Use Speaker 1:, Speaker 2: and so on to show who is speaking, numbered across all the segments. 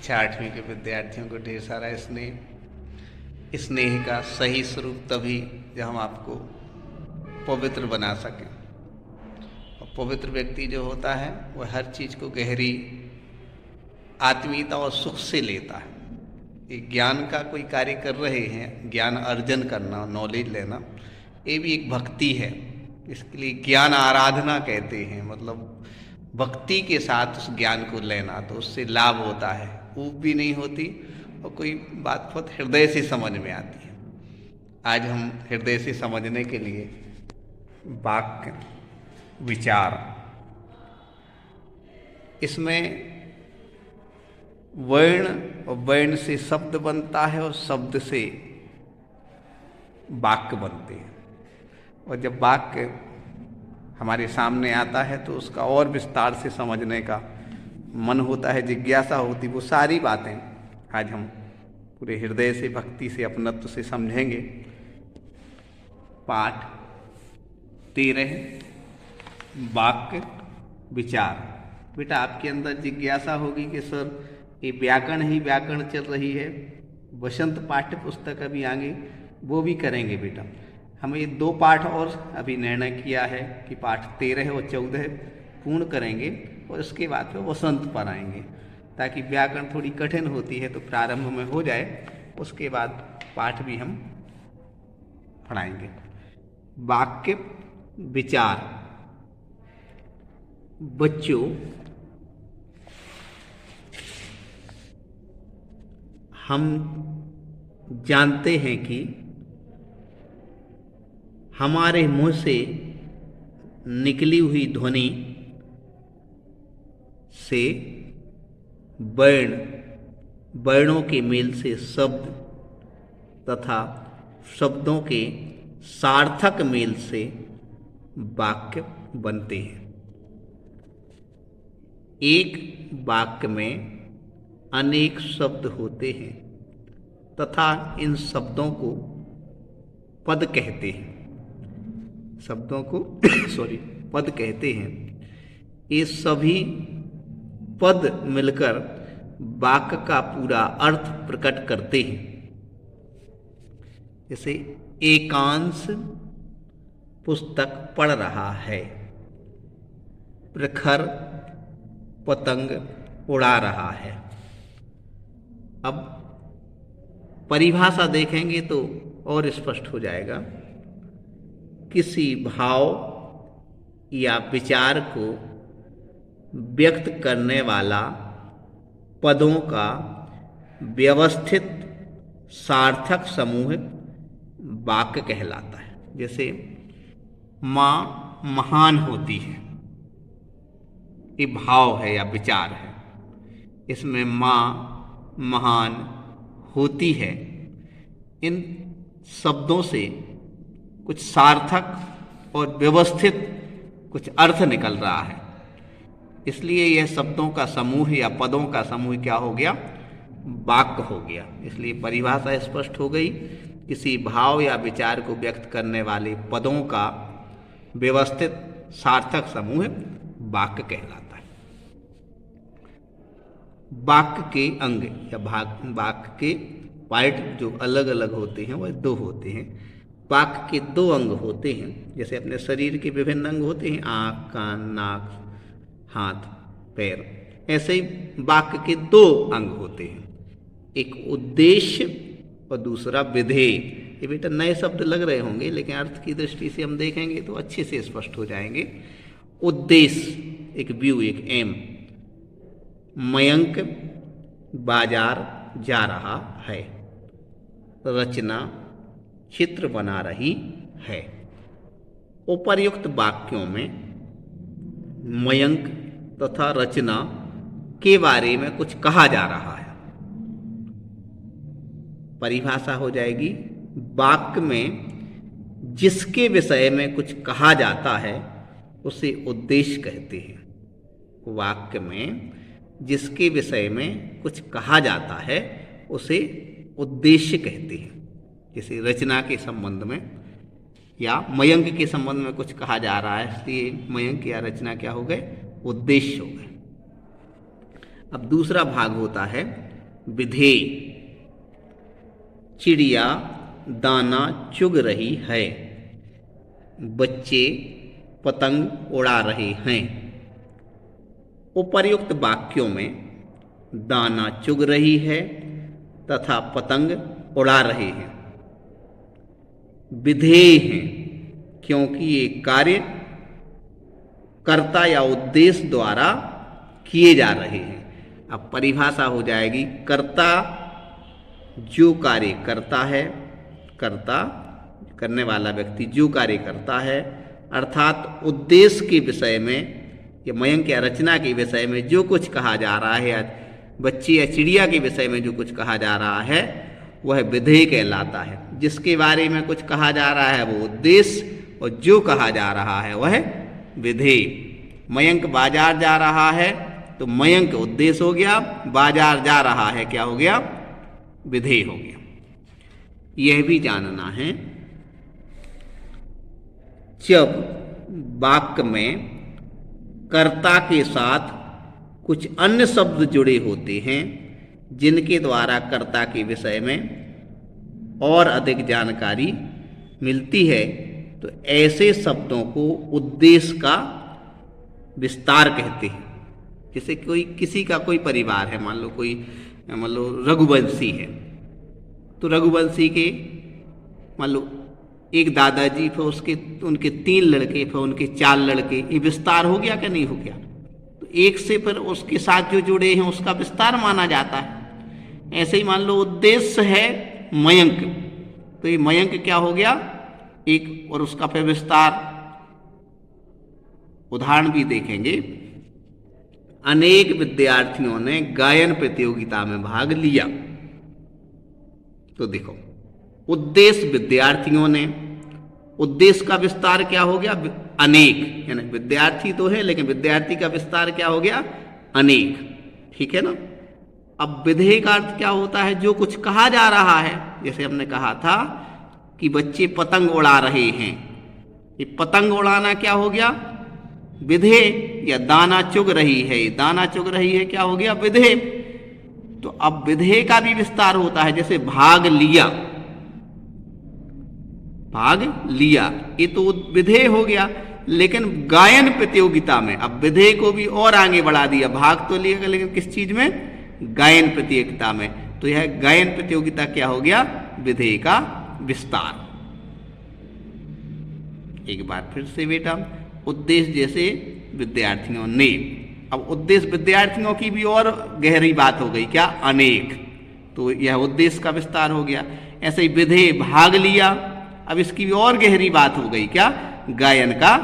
Speaker 1: कक्षा 8वीं के विद्यार्थियों को ढेर सारा स्नेह। स्नेह का सही स्वरूप तभी जब हम आपको पवित्र बना सकें। और पवित्र व्यक्ति जो होता है वह हर चीज़ को गहरी आत्मीयता और सुख से लेता है। ये ज्ञान का कोई कार्य कर रहे हैं, ज्ञान अर्जन करना, नॉलेज लेना, ये भी एक भक्ति है। इसके लिए ज्ञान आराधना कहते हैं, मतलब भक्ति के साथ उस ज्ञान को लेना, तो उससे लाभ होता है, ऊब भी नहीं होती और कोई बात बहुत हृदय से समझ में आती है। आज हम हृदय से समझने के लिए वाक्य विचार, इसमें वर्ण और वर्ण से शब्द बनता है और शब्द से वाक्य बनते हैं। और जब वाक्य हमारे सामने आता है तो उसका और विस्तार से समझने का मन होता है, जिज्ञासा होती। वो सारी बातें आज हम पूरे हृदय से, भक्ति से, अपनत्व से समझेंगे। पाठ 13 वाक्य विचार। बेटा आपके अंदर जिज्ञासा होगी कि सर ये व्याकरण ही व्याकरण चल रही है, वसंत पाठ्य पुस्तक अभी आगे वो भी करेंगे बेटा। हमें ये 2 पाठ और अभी निर्णय किया है कि पाठ 13 और 14 पूर्ण करेंगे और उसके बाद फिर वसंत पर आएंगे, ताकि व्याकरण थोड़ी कठिन होती है तो प्रारंभ में हो जाए, उसके बाद पाठ भी हम पढ़ाएंगे। वाक्य विचार। बच्चों, हम जानते हैं कि हमारे मुंह से निकली हुई ध्वनि से वर्णों के मेल से शब्द तथा शब्दों के सार्थक मेल से वाक्य बनते हैं। एक वाक्य में अनेक शब्द होते हैं तथा इन शब्दों को पद कहते हैं। शब्दों को पद कहते हैं। ये सभी पद मिलकर वाक्य का पूरा अर्थ प्रकट करते हैं। जैसे एकांश पुस्तक पढ़ रहा है, प्रखर पतंग उड़ा रहा है। अब परिभाषा देखेंगे तो और स्पष्ट हो जाएगा। किसी भाव या विचार को व्यक्त करने वाला पदों का व्यवस्थित सार्थक समूह वाक्य कहलाता है। जैसे माँ महान होती है, ये भाव है या विचार है। इसमें माँ महान होती है, इन शब्दों से कुछ सार्थक और व्यवस्थित कुछ अर्थ निकल रहा है, इसलिए यह शब्दों का समूह या पदों का समूह क्या हो गया? वाक्य हो गया। इसलिए परिभाषा स्पष्ट हो गई। किसी भाव या विचार को व्यक्त करने वाले पदों का व्यवस्थित सार्थक समूह वाक्य कहलाता है। वाक्य के अंग या वाक्य के पार्ट जो अलग अलग होते हैं वह 2 होते हैं। वाक्य के 2 अंग होते हैं। जैसे अपने शरीर के विभिन्न अंग होते हैं, आँख, कान, नाक, हाथ, पैर, ऐसे ही वाक्य के 2 अंग होते हैं। एक उद्देश्य और दूसरा विधेय। ये बेटा नए शब्द लग रहे होंगे, लेकिन अर्थ की दृष्टि से हम देखेंगे तो अच्छे से स्पष्ट हो जाएंगे। उद्देश्य एक व्यू, एक एम। मयंक बाजार जा रहा है, रचना चित्र बना रही है। उपर्युक्त वाक्यों में मयंक तथा रचना के बारे में कुछ कहा जा रहा है। परिभाषा हो जाएगी, वाक्य में जिसके विषय में कुछ कहा जाता है उसे उद्देश्य कहते हैं। वाक्य में जिसके विषय में कुछ कहा जाता है उसे उद्देश्य कहते हैं। जैसे रचना के संबंध में या मयंक के संबंध में कुछ कहा जा रहा है, इसलिए मयंक या रचना क्या हो गए? उद्देश्य हो गए। अब दूसरा भाग होता है विधेय, चिड़िया दाना चुग रही है, बच्चे पतंग उड़ा रहे हैं। उपर्युक्त वाक्यों में दाना चुग रही है तथा पतंग उड़ा रहे हैं विधेय हैं, क्योंकि ये कार्य कर्ता या उद्देश्य द्वारा किए जा रहे हैं। अब परिभाषा हो जाएगी, कर्ता जो कार्य करता है, कर्ता करने वाला व्यक्ति जो कार्य करता है, अर्थात उद्देश्य के विषय में या मयंक या रचना के विषय में जो कुछ कहा जा रहा है, या बच्चे या चिड़िया के विषय में जो कुछ कहा जा रहा है, वह विधेय कहलाता है। जिसके बारे में कुछ कहा जा रहा है वो उद्देश्य, और जो कहा जा रहा है वह विधेय। मयंक बाजार जा रहा है तो मयंक उद्देश्य हो गया, बाजार जा रहा है क्या हो गया, विधेय हो गया। यह भी जानना है, जब वाक्य में कर्ता के साथ कुछ अन्य शब्द जुड़े होते हैं जिनके द्वारा कर्ता के विषय में और अधिक जानकारी मिलती है, तो ऐसे शब्दों को उद्देश्य का विस्तार कहते हैं। जैसे कोई किसी का कोई परिवार है, मान लो रघुवंशी है, तो रघुवंशी के मान लो एक दादाजी, फिर उनके 3 लड़के, फिर उनके 4 लड़के, ये विस्तार हो गया क्या, नहीं हो गया? तो एक से फिर उसके साथ जो जुड़े हैं उसका विस्तार माना जाता है। ऐसे ही मान लो उद्देश्य है मयंक, तो ये मयंक क्या हो गया, एक, और उसका फिर विस्तार। उदाहरण भी देखेंगे, अनेक विद्यार्थियों ने गायन प्रतियोगिता में भाग लिया। तो देखो, उद्देश्य विद्यार्थियों ने, उद्देश्य का विस्तार क्या हो गया, अनेक, यानी विद्यार्थी तो है लेकिन विद्यार्थी का विस्तार क्या हो गया, अनेक। ठीक है ना। अब विधेय का अर्थ क्या होता है, जो कुछ कहा जा रहा है। जैसे हमने कहा था कि बच्चे पतंग उड़ा रहे हैं, ये पतंग उड़ाना क्या हो गया, विधेय। या दाना चुग रही है, दाना चुग रही है क्या हो गया, विधेय। तो अब विधेय का भी विस्तार होता है, जैसे भाग लिया, भाग लिया, ये तो विधेय हो गया। लेकिन गायन प्रतियोगिता में अब विधेय को भी और आगे बढ़ा दिया, भाग तो लिया लेकिन किस चीज में, गायन प्रतियोगिता में। तो यह गायन प्रतियोगिता क्या हो गया, विधेय का विस्तार। एक बार फिर से बेटा, उद्देश्य जैसे विद्यार्थियों ने, अब उद्देश्य विद्यार्थियों की भी और गहरी बात हो गई क्या, अनेक, तो यह उद्देश्य का विस्तार हो गया। ऐसे ही विधेय भाग लिया, अब इसकी भी और गहरी बात हो गई क्या, गायन का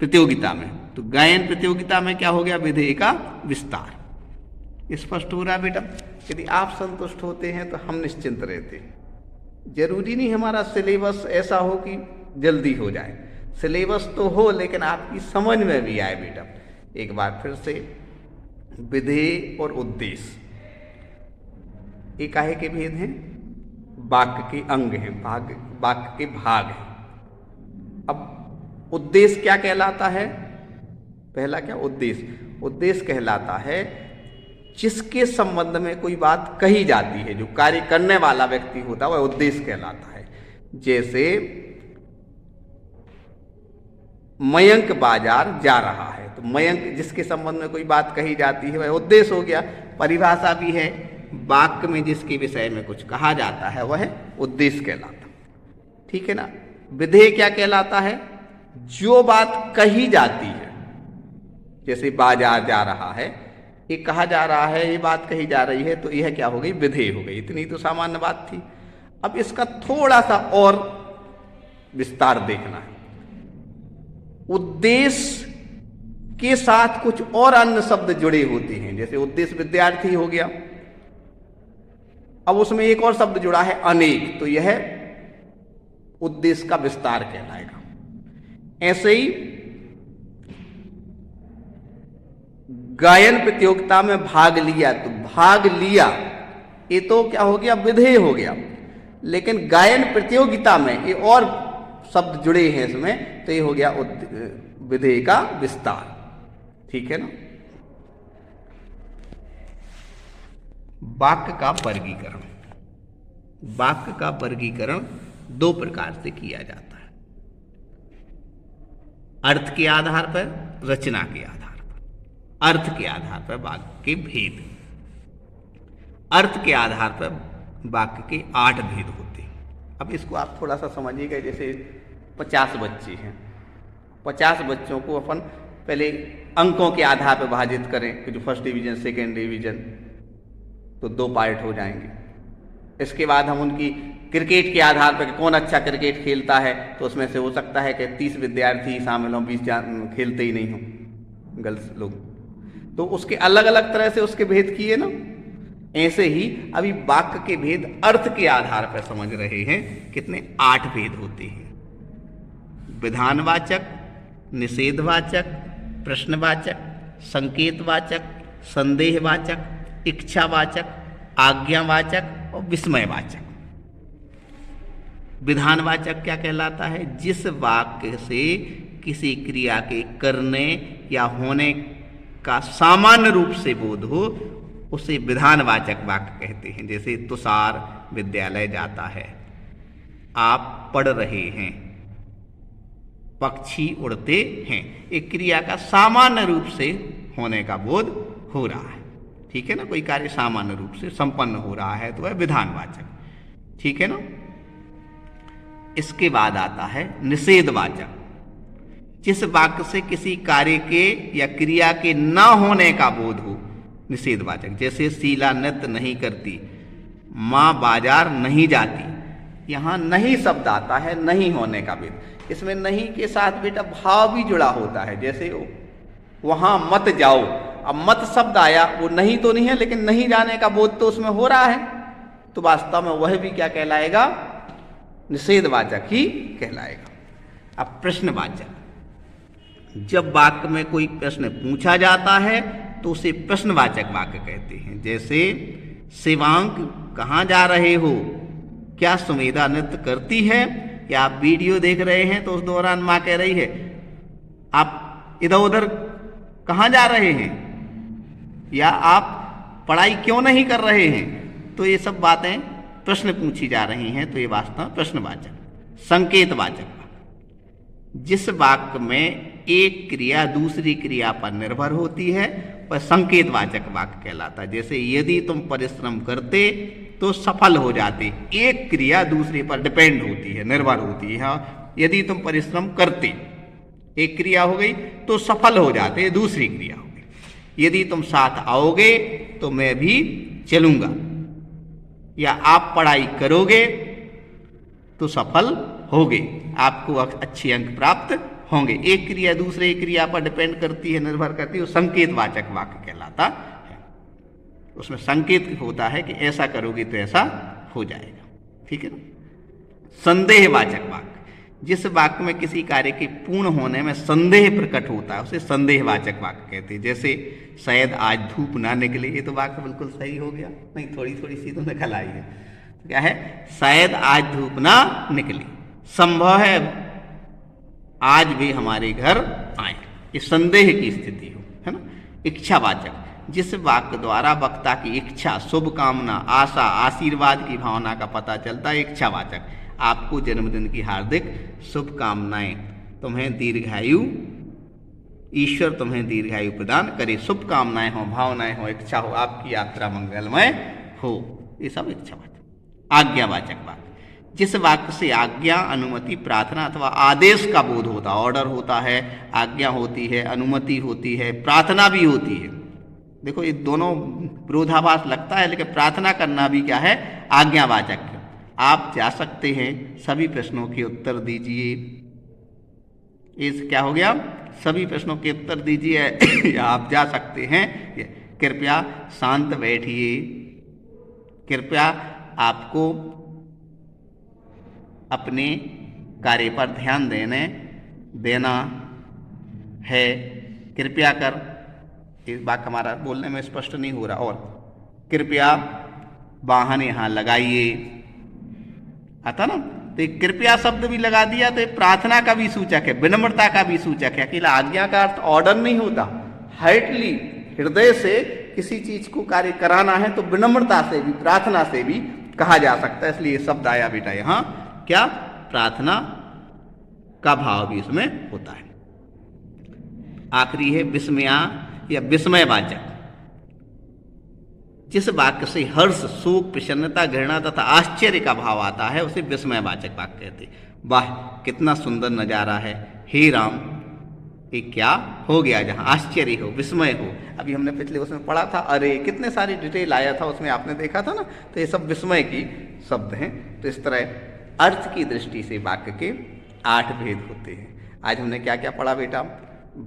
Speaker 1: प्रतियोगिता में। तो गायन प्रतियोगिता में क्या हो गया, विधेय का विस्तार। स्पष्ट हो रहा बेटा। यदि आप संतुष्ट होते हैं तो हम निश्चिंत रहते हैं। जरूरी नहीं हमारा सिलेबस ऐसा हो कि जल्दी हो जाए, सिलेबस तो हो लेकिन आपकी समझ में भी आए बेटा। एक बार फिर से, विधेय और उद्देश्य ये काहे के भेद हैं, वाक्य के अंग हैं, वाक्य के भाग हैं। अब उद्देश्य क्या कहलाता है, पहला क्या, उद्देश्य कहलाता है जिसके संबंध में कोई बात कही जाती है, जो कार्य करने वाला व्यक्ति होता है वह उद्देश्य कहलाता है। जैसे मयंक बाजार जा रहा है, तो मयंक जिसके संबंध में कोई बात कही जाती है वह उद्देश्य हो गया। परिभाषा भी है, वाक्य में जिसके विषय में कुछ कहा जाता है वह उद्देश्य कहलाता। ठीक है ना। विधेय क्या कहलाता है, जो बात कही जाती है, जैसे बाजार जा रहा है, ये कहा जा रहा है, ये बात कही जा रही है, तो यह क्या हो गई, विधेय हो गई। इतनी तो सामान्य बात थी। अब इसका थोड़ा सा और विस्तार देखना है। उद्देश्य के साथ कुछ और अन्य शब्द जुड़े होते हैं, जैसे उद्देश्य विद्यार्थी हो गया, अब उसमें एक और शब्द जुड़ा है अनेक, तो यह उद्देश्य का विस्तार कहलाएगा। ऐसे ही गायन प्रतियोगिता में भाग लिया, तो भाग लिया ये तो क्या हो गया, विधेय हो गया। लेकिन गायन प्रतियोगिता में ये और शब्द जुड़े हैं इसमें, तो ये हो गया विधेय का विस्तार। ठीक है ना। वाक्य का वर्गीकरण। वाक्य का वर्गीकरण दो प्रकार से किया जाता है, अर्थ के आधार पर, रचना के आधार पर। अर्थ के आधार पर वाक्य के भेद। अर्थ के आधार पर वाक्य के 8 भेद होते हैं। अब इसको आप थोड़ा सा समझिएगा। जैसे 50 बच्चे हैं, 50 बच्चों को अपन पहले अंकों के आधार पर विभाजित करें कि जो फर्स्ट डिवीजन, सेकेंड डिवीजन, तो 2 पार्ट हो जाएंगे। इसके बाद हम उनकी क्रिकेट के आधार पर कौन अच्छा क्रिकेट खेलता है, तो उसमें से हो सकता है कि 30 विद्यार्थी शामिल हों, 20 खेलते ही नहीं हों गर्ल्स लोग, तो उसके अलग अलग तरह से उसके भेद किए ना। ऐसे ही अभी वाक्य के भेद अर्थ के आधार पर समझ रहे हैं। कितने? 8 भेद होते हैं। विधानवाचक, निषेधवाचक, प्रश्नवाचक, संकेतवाचक, संदेहवाचक, इच्छावाचक, आज्ञावाचक और विस्मयवाचक। विधानवाचक क्या कहलाता है? जिस वाक्य से किसी क्रिया के करने या होने का सामान्य रूप से बोध हो, उसे विधानवाचक वाक्य कहते हैं। जैसे तुषार विद्यालय जाता है, आप पढ़ रहे हैं, पक्षी उड़ते हैं। एक क्रिया का सामान्य रूप से होने का बोध हो रहा है, ठीक है ना। कोई कार्य सामान्य रूप से संपन्न हो रहा है तो वह विधानवाचक, ठीक है ना। इसके बाद आता है निषेधवाचक। जिस वाक्य से किसी कार्य के या क्रिया के न होने का बोध हो, निषेधवाचक। जैसे शीला नृत्य नहीं करती, माँ बाजार नहीं जाती। यहाँ नहीं शब्द आता है, नहीं होने का भेद। इसमें नहीं के साथ बेटा भाव भी जुड़ा होता है। जैसे वहां मत जाओ, अब मत शब्द आया, वो नहीं तो नहीं है, लेकिन नहीं जाने का बोध तो उसमें हो रहा है, तो वास्तव में वह भी क्या कहलाएगा? निषेधवाचक ही कहलाएगा। अब प्रश्नवाचक। जब वाक्य में कोई प्रश्न पूछा जाता है तो उसे प्रश्नवाचक वाक्य कहते हैं। जैसे शिवांक कहाँ जा रहे हो? क्या सुमेधा नृत्य करती है? या आप वीडियो देख रहे हैं तो उस दौरान माँ कह रही है आप इधर उधर कहाँ जा रहे हैं, या आप पढ़ाई क्यों नहीं कर रहे हैं? तो ये सब बातें प्रश्न पूछी जा रही हैं, तो ये वास्तव में प्रश्नवाचक। संकेतवाचक। जिस वाक्य में एक क्रिया दूसरी क्रिया पर निर्भर होती है वह संकेतवाचक वाक्य कहलाता है। जैसे यदि तुम परिश्रम करते तो सफल हो जाते। एक क्रिया दूसरे पर डिपेंड होती है, निर्भर होती है। हाँ, यदि तुम परिश्रम करते, एक क्रिया हो गई, तो सफल हो जाते, दूसरी क्रिया हो गई। यदि तुम साथ आओगे तो मैं भी चलूंगा, या आप पढ़ाई करोगे तो सफल होगे, आपको अच्छे अंक प्राप्त होंगे। एक क्रिया दूसरे क्रिया पर डिपेंड करती है, निर्भर करती है, वो संकेतवाचक वाक्य कहलाता है। उसमें संकेत होता है कि ऐसा करोगे तो ऐसा हो जाएगा, ठीक है ना। संदेहवाचक वाक्य। जिस वाक्य में किसी कार्य के पूर्ण होने में संदेह प्रकट होता है उसे संदेहवाचक वाक्य कहते हैं। जैसे शायद आज धूप ना निकले, ये तो वाक्य बिल्कुल सही हो गया, नहीं थोड़ी थोड़ी सी तो निकल आई है। तो क्या है? शायद आज धूप ना निकले, संभव है आज भी हमारे घर आए, ये संदेह की स्थिति हो, है ना। इच्छावाचक। जिस वाक्य द्वारा वक्ता की इच्छा, शुभकामना, आशा, आशीर्वाद की भावना का पता चलता है, इच्छावाचक। आपको जन्मदिन की हार्दिक शुभकामनाएं, तुम्हें दीर्घायु, ईश्वर तुम्हें दीर्घायु प्रदान करे, शुभकामनाएं हो, भावनाएं हो, इच्छा हो, आपकी यात्रा मंगलमय हो, ये सब इच्छावाचक। आज्ञावाचक वाक्य। जिस वाक्य से आज्ञा, अनुमति, प्रार्थना अथवा आदेश का बोध होता, ऑर्डर होता है, आज्ञा होती है, अनुमति होती है, प्रार्थना भी होती है। देखो ये दोनों विरोधाभास लगता है, लेकिन प्रार्थना करना भी क्या है? आज्ञावाचक है। आप जा सकते हैं, सभी प्रश्नों के उत्तर दीजिए। इस क्या हो गया? सभी प्रश्नों के उत्तर दीजिए या आप जा सकते हैं। कृपया शांत बैठिए, कृपया आपको अपने कार्य पर ध्यान देना है, कृपया कर। इस बात हमारा बोलने में स्पष्ट नहीं हो रहा। और कृपया वाहन यहाँ लगाइए, आता ना। तो एक कृपया शब्द भी लगा दिया तो एक प्रार्थना का भी सूचक है, विनम्रता का भी सूचक है। अकेला आज्ञा का अर्थ ऑर्डर नहीं होता, हार्टली, हृदय से किसी चीज को कार्य कराना है तो विनम्रता से भी, प्रार्थना से भी कहा जा सकता है। इसलिए शब्द आया बेटा यहाँ, क्या? प्रार्थना का भाव भी इसमें होता है। आखिरी है विस्मया या विस्मयवाचक। जिस वाक्य से हर्ष, शोक, प्रसन्नता, घृणा तथा आश्चर्य का भाव आता है उसे विस्मयवाचक वाक्य कहते हैं। वाह कितना सुंदर नजारा है, हे राम ये क्या हो गया, जहाँ आश्चर्य हो, विस्मय हो। अभी हमने पिछले उसमें पढ़ा था, अरे कितने सारी डिटेल आया था उसमें, आपने देखा था ना। तो ये सब विस्मय की शब्द हैं। तो इस तरह अर्थ की दृष्टि से वाक्य के 8 भेद होते हैं। आज हमने क्या क्या पढ़ा बेटा?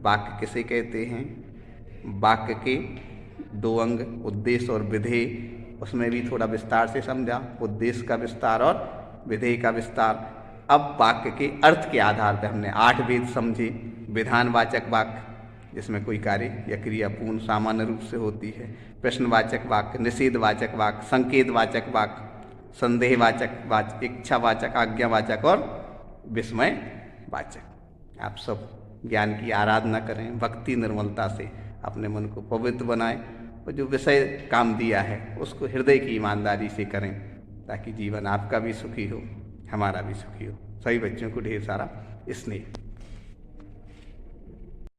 Speaker 1: वाक्य किसे कहते हैं, वाक्य के 2 अंग, उद्देश्य और विधेय, उसमें भी थोड़ा विस्तार से समझा, उद्देश्य का विस्तार और विधेय का विस्तार। अब वाक्य के अर्थ के आधार पर हमने 8 भेद समझे। विधानवाचक वाक्य, जिसमें कोई कार्य या क्रिया पूर्ण सामान्य रूप से होती है। प्रश्नवाचक वाक्य, निषेधवाचक वाक्य, संकेतवाचक वाक्य, संदेहवाचक वाक्य, इच्छावाचक, आज्ञावाचक और विस्मयवाचक। आप सब ज्ञान की आराधना करें, भक्ति निर्मलता से अपने मन को पवित्र बनाएं और जो विषय काम दिया है उसको हृदय की ईमानदारी से करें, ताकि जीवन आपका भी सुखी हो, हमारा भी सुखी हो। सभी बच्चों को ढेर सारा स्नेह।